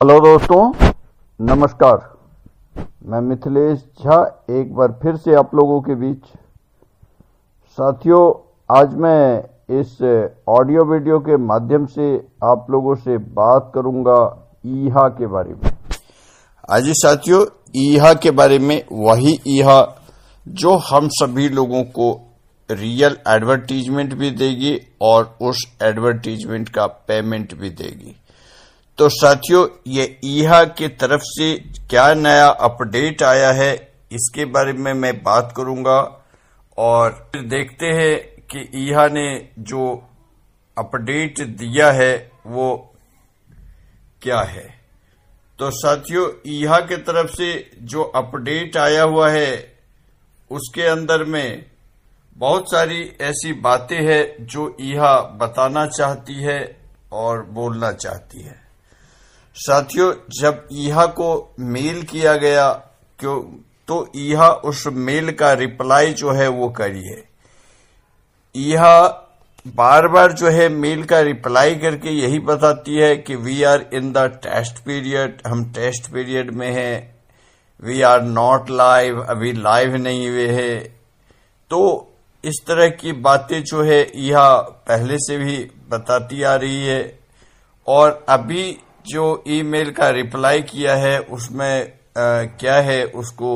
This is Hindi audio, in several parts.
हेलो दोस्तों, नमस्कार। मैं मिथिलेश झा एक बार फिर से आप लोगों के बीच। साथियों, आज मैं इस ऑडियो वीडियो के माध्यम से आप लोगों से बात करूंगा ईहा के बारे में। आज साथियों, ईहा के बारे में, वही ईहा जो हम सभी लोगों को रियल एडवर्टीजमेंट भी देगी और उस एडवर्टीजमेंट का पेमेंट भी देगी। तो साथियों, ये ईहा की तरफ से क्या नया अपडेट आया है, इसके बारे में मैं बात करूंगा और फिर देखते हैं कि ईहा ने जो अपडेट दिया है वो क्या है। तो साथियों, ईहा की तरफ से जो अपडेट आया हुआ है उसके अंदर में बहुत सारी ऐसी बातें हैं जो ईहा बताना चाहती है और बोलना चाहती है। साथियों, जब ईहा को मेल किया गया तो ईहा उस मेल का रिप्लाई जो है वो करी है। ईहा बार बार जो है मेल का रिप्लाई करके यही बताती है कि we are in the test period, हम टेस्ट पीरियड में हैं, वी आर नॉट लाइव, अभी लाइव नहीं हुए हैं। तो इस तरह की बातें जो है ईहा पहले से भी बताती आ रही है और अभी जो ईमेल का रिप्लाई किया है उसमें क्या है उसको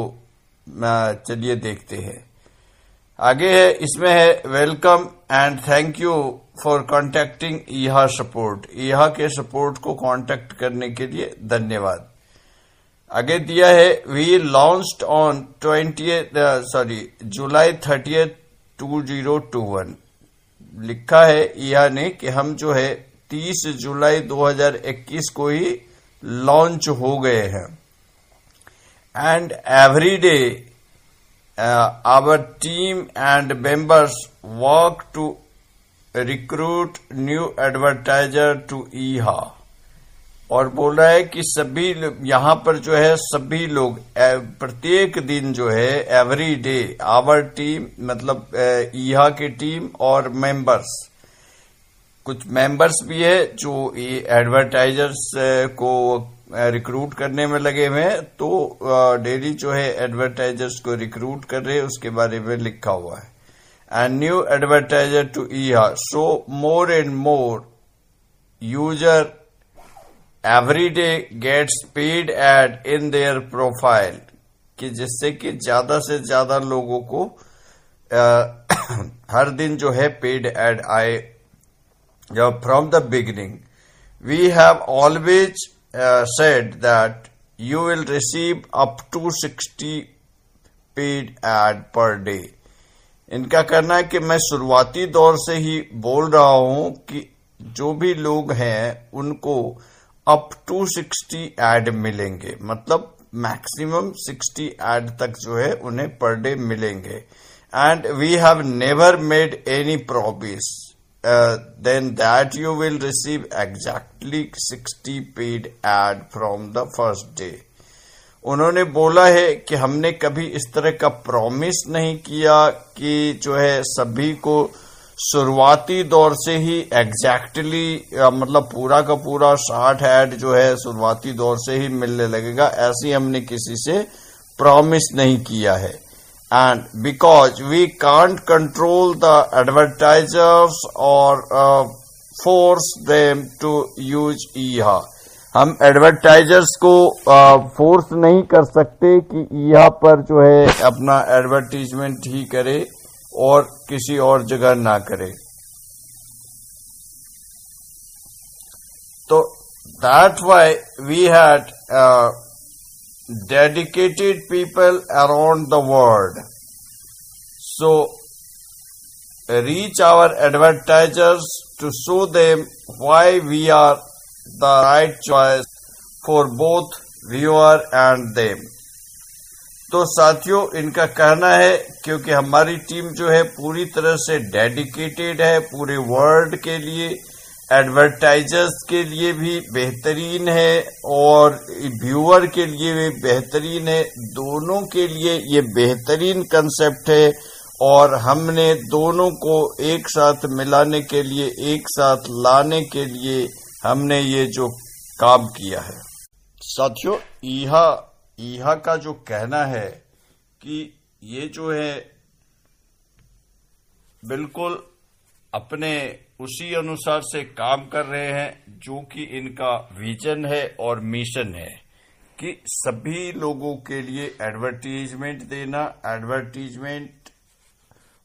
चलिए देखते हैं। आगे है, इसमें है welcome and thank you for contacting ईहा सपोर्ट। ईहा के सपोर्ट को कांटेक्ट करने के लिए धन्यवाद। आगे दिया है वी लॉन्च्ड ऑन जुलाई 30 2021। लिखा है ईहा ने कि हम जो है 30 जुलाई 2021 को ही लॉन्च हो गए हैं। And every day our team and members work to recruit new advertiser to ईहा। और बोल रहा है कि सभी यहां पर जो है सभी लोग प्रत्येक दिन जो है एवरी डे आवर टीम मतलब ईहा की टीम और मेंबर्स, कुछ मेंबर्स भी है जो ये एडवर्टाइजर्स को रिक्रूट करने में लगे हुए हैं। तो डेली जो है एडवर्टाइजर्स को रिक्रूट कर रहे हैं उसके बारे में लिखा हुआ है। एंड न्यू एडवर्टाइजर टू ईहा, so more and more user every day gets paid ad in their profile, कि जिससे कि ज्यादा से ज्यादा लोगों को हर दिन जो है पेड एड आए। From the beginning, we have always said that you will receive up to 60 paid ad per day. इनका कहना है कि मैं शुरुआती दौर से ही बोल रहा हूं कि जो भी लोग हैं उनको अप टू 60 एड मिलेंगे, मतलब मैक्सिमम 60 एड तक जो है उन्हें पर डे मिलेंगे। And we have never made any promise then that you will receive exactly 60 paid ad from the first day. उन्होंने बोला है कि हमने कभी इस तरह का प्रॉमिस नहीं किया कि जो है सभी को शुरुआती दौर से ही एग्जैक्टली मतलब पूरा का पूरा 60 एड जो है शुरुआती दौर से ही मिलने लगेगा, ऐसी हमने किसी से प्रॉमिस नहीं किया है। And because we can't control the advertisers or force them to use ईहा, हम एडवर्टाइजर्स को फोर्स नहीं कर सकते कि ईहा पर जो है अपना एडवर्टीजमेंट ही करे और किसी और जगह ना करे। तो that's why we had dedicated people around the world. So reach our advertisers to show them why we are the right choice for both viewer and them. तो साथियों, इनका कहना है क्योंकि हमारी टीम जो है पूरी तरह से डेडिकेटेड है पूरे वर्ल्ड के लिए, एडवर्टाइजर्स के लिए भी बेहतरीन है और व्यूअर के लिए भी बेहतरीन है। दोनों के लिए ये बेहतरीन कंसेप्ट है और हमने दोनों को एक साथ मिलाने के लिए, एक साथ लाने के लिए हमने ये जो काम किया है। साथियों, ईहा का जो कहना है कि ये जो है बिल्कुल अपने उसी अनुसार से काम कर रहे हैं जो कि इनका विजन है और मिशन है कि सभी लोगों के लिए एडवर्टीजमेंट देना, एडवर्टीजमेंट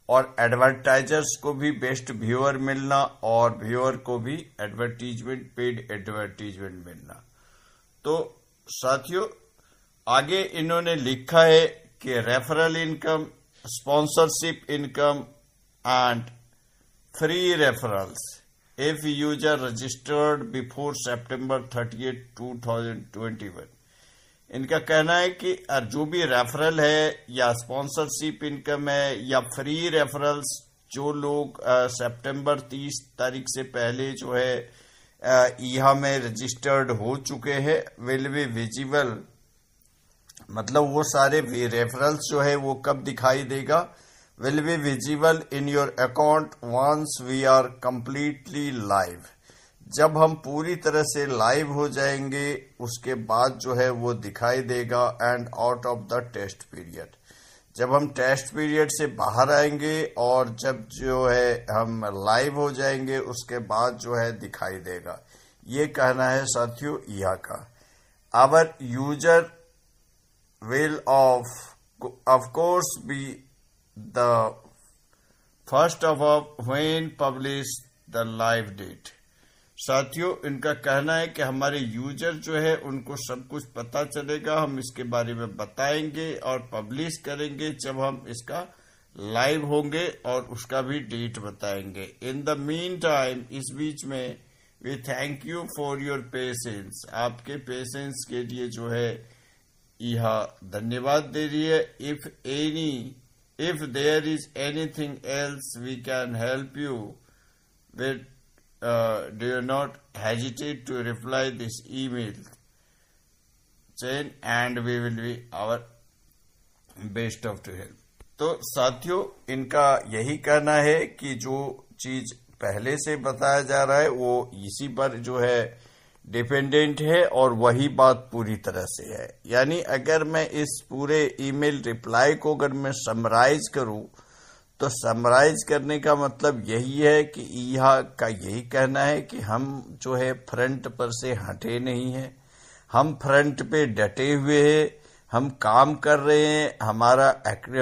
और एडवर्टाइजर्स को भी बेस्ट व्यूअर मिलना और व्यूअर को भी एडवर्टीजमेंट, पेड एडवर्टीजमेंट मिलना। तो साथियों, आगे इन्होंने लिखा है कि referral income, sponsorship income and free referrals if user registered before September 30, 2021। इनका कहना है कि जो भी रेफरल है या स्पॉन्सरशिप इनकम है या फ्री रेफरल्स, जो लोग सितंबर 30 तारीख से पहले जो है ईहा में रजिस्टर्ड हो चुके हैं, विल बी विजिबल। मतलब वो सारे रेफरल्स जो है वो कब दिखाई देगा? Will be visible in your account once we are completely live. जब हम पूरी तरह से लाइव हो जाएंगे उसके बाद जो है वो दिखाई देगा। And out of the test period, जब हम टेस्ट पीरियड से बाहर आएंगे और जब जो है हम लाइव हो जाएंगे उसके बाद जो है दिखाई देगा। ये कहना है साथियों ईहा का। Our user will of course be the first of when publish the live date। साथियों, इनका कहना है कि हमारे यूजर जो है उनको सब कुछ पता चलेगा, हम इसके बारे में बताएंगे और पब्लिश करेंगे जब हम इसका लाइव होंगे और उसका भी डेट बताएंगे। इन द मीन टाइम, इस बीच में we thank you for your patience. आपके पेशेंस के लिए जो है ईहा धन्यवाद दे रही है। If there is anything else we can help you with, do not hesitate to reply this email chain and we will be our best of to help। तो साथियों, इनका यही कहना है कि जो चीज पहले से बताया जा रहा है वो इसी पर जो है डिपेंडेंट है और वही बात पूरी तरह से है। यानी अगर मैं इस पूरे ईमेल रिप्लाई को अगर मैं समराइज करूं तो समराइज करने का मतलब यही है कि ईहा का यही कहना है कि हम जो है फ्रंट पर से हटे नहीं हैं, हम फ्रंट पे डटे हुए हैं, हम काम कर रहे हैं, हमारा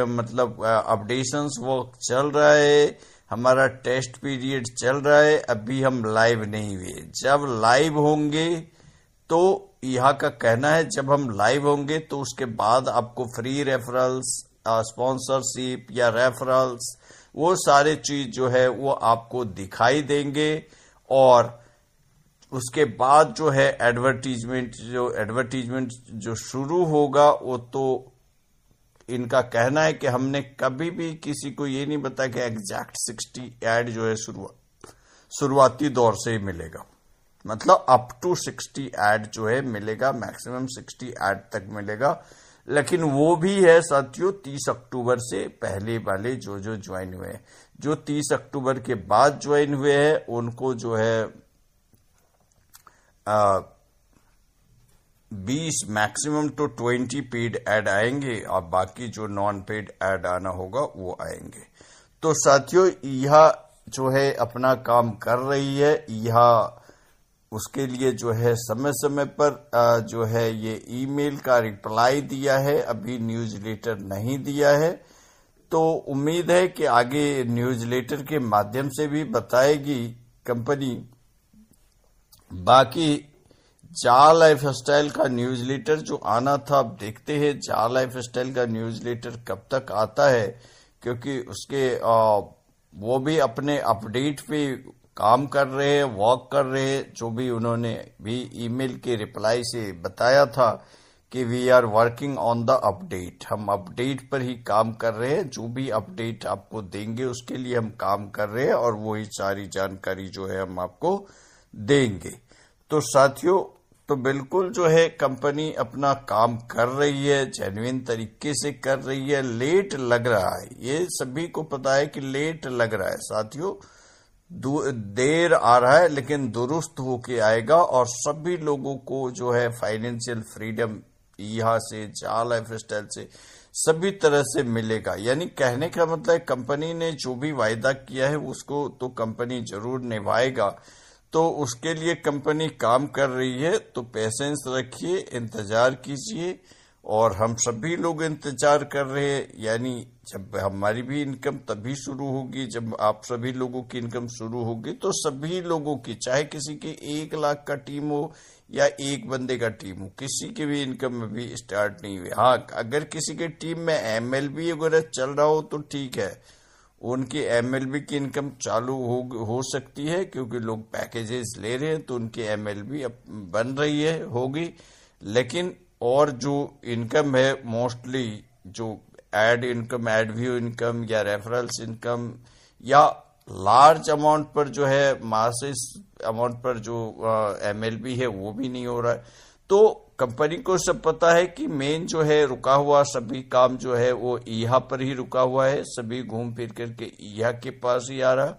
मतलब अपडेशंस वर्क चल रहा है, हमारा टेस्ट पीरियड चल रहा है, अभी हम लाइव नहीं हुए। जब लाइव होंगे तो ईहा का कहना है जब हम लाइव होंगे तो उसके बाद आपको फ्री रेफरल्स, स्पॉन्सरशिप या रेफरल्स, वो सारे चीज जो है वो आपको दिखाई देंगे। और उसके बाद जो है एडवर्टीजमेंट जो शुरू होगा वो तो इनका कहना है कि हमने कभी भी किसी को ये नहीं बताया कि एग्जैक्ट 60 ऐड जो है शुरुआती दौर से ही मिलेगा। मतलब अप टू 60 ऐड जो है मिलेगा, मैक्सिमम 60 ऐड तक मिलेगा। लेकिन वो भी है साथियों 30 अक्टूबर से पहले वाले जो ज्वाइन हुए हैं। जो 30 अक्टूबर के बाद ज्वाइन हुए हैं उनको जो है 20 मैक्सिमम तो 20 पेड ऐड आएंगे और बाकी जो नॉन पेड ऐड आना होगा वो आएंगे। तो साथियों, ईहा जो है अपना काम कर रही है। ईहा उसके लिए जो है समय समय पर जो है ये ईमेल का रिप्लाई दिया है, अभी न्यूज़लेटर नहीं दिया है। तो उम्मीद है कि आगे न्यूज़लेटर के माध्यम से भी बताएगी कंपनी। बाकी जा लाइफस्टाइल का न्यूज़लेटर जो आना था, अब देखते हैं जा लाइफस्टाइल का न्यूज़लेटर कब तक आता है, क्योंकि उसके वो भी अपने अपडेट पे काम कर रहे हैं, वर्क कर रहे हैं। जो भी उन्होंने भी ईमेल के रिप्लाई से बताया था कि we are working on the update, हम अपडेट पर ही काम कर रहे हैं। जो भी अपडेट आपको देंगे उसके लिए हम काम कर रहे हैं और वही सारी जानकारी जो है हम आपको देंगे। तो साथियों, तो बिल्कुल जो है कंपनी अपना काम कर रही है, जेन्युइन तरीके से कर रही है। लेट लग रहा है, ये सभी को पता है कि लेट लग रहा है साथियों। देर आ रहा है लेकिन दुरुस्त होके आएगा और सभी लोगों को जो है फाइनेंशियल फ्रीडम यहाँ से जहाँ लाइफस्टाइल से सभी तरह से मिलेगा। यानी कहने का मतलब है कंपनी ने जो भी वायदा किया है उसको तो कंपनी जरूर निभाएगा। तो उसके लिए कंपनी काम कर रही है, तो पेशेंस रखिए, इंतजार कीजिए और हम सभी लोग इंतजार कर रहे हैं। यानी जब हमारी भी इनकम तभी शुरू होगी जब आप सभी लोगों की इनकम शुरू होगी। तो सभी लोगों की, चाहे किसी की 1 लाख का टीम हो या एक बंदे का टीम हो, किसी की भी इनकम अभी स्टार्ट नहीं हुई। हाँ, अगर किसी के टीम में एमएलबी वगैरह चल रहा हो तो ठीक है, उनकी एमएलबी की इनकम चालू हो सकती है क्योंकि लोग पैकेजेस ले रहे हैं तो उनकी एमएलबी अब बन रही है, होगी। लेकिन और जो इनकम है मोस्टली जो ad income, ad view income या रेफरल्स इनकम या लार्ज अमाउंट पर जो है मासिस अमाउंट पर जो एमएलबी है वो भी नहीं हो रहा है। तो कंपनी को सब पता है कि मेन जो है रुका हुआ सभी काम जो है वो ईहा पर ही रुका हुआ है, सभी घूम फिर करके ईहा के पास ही आ रहा।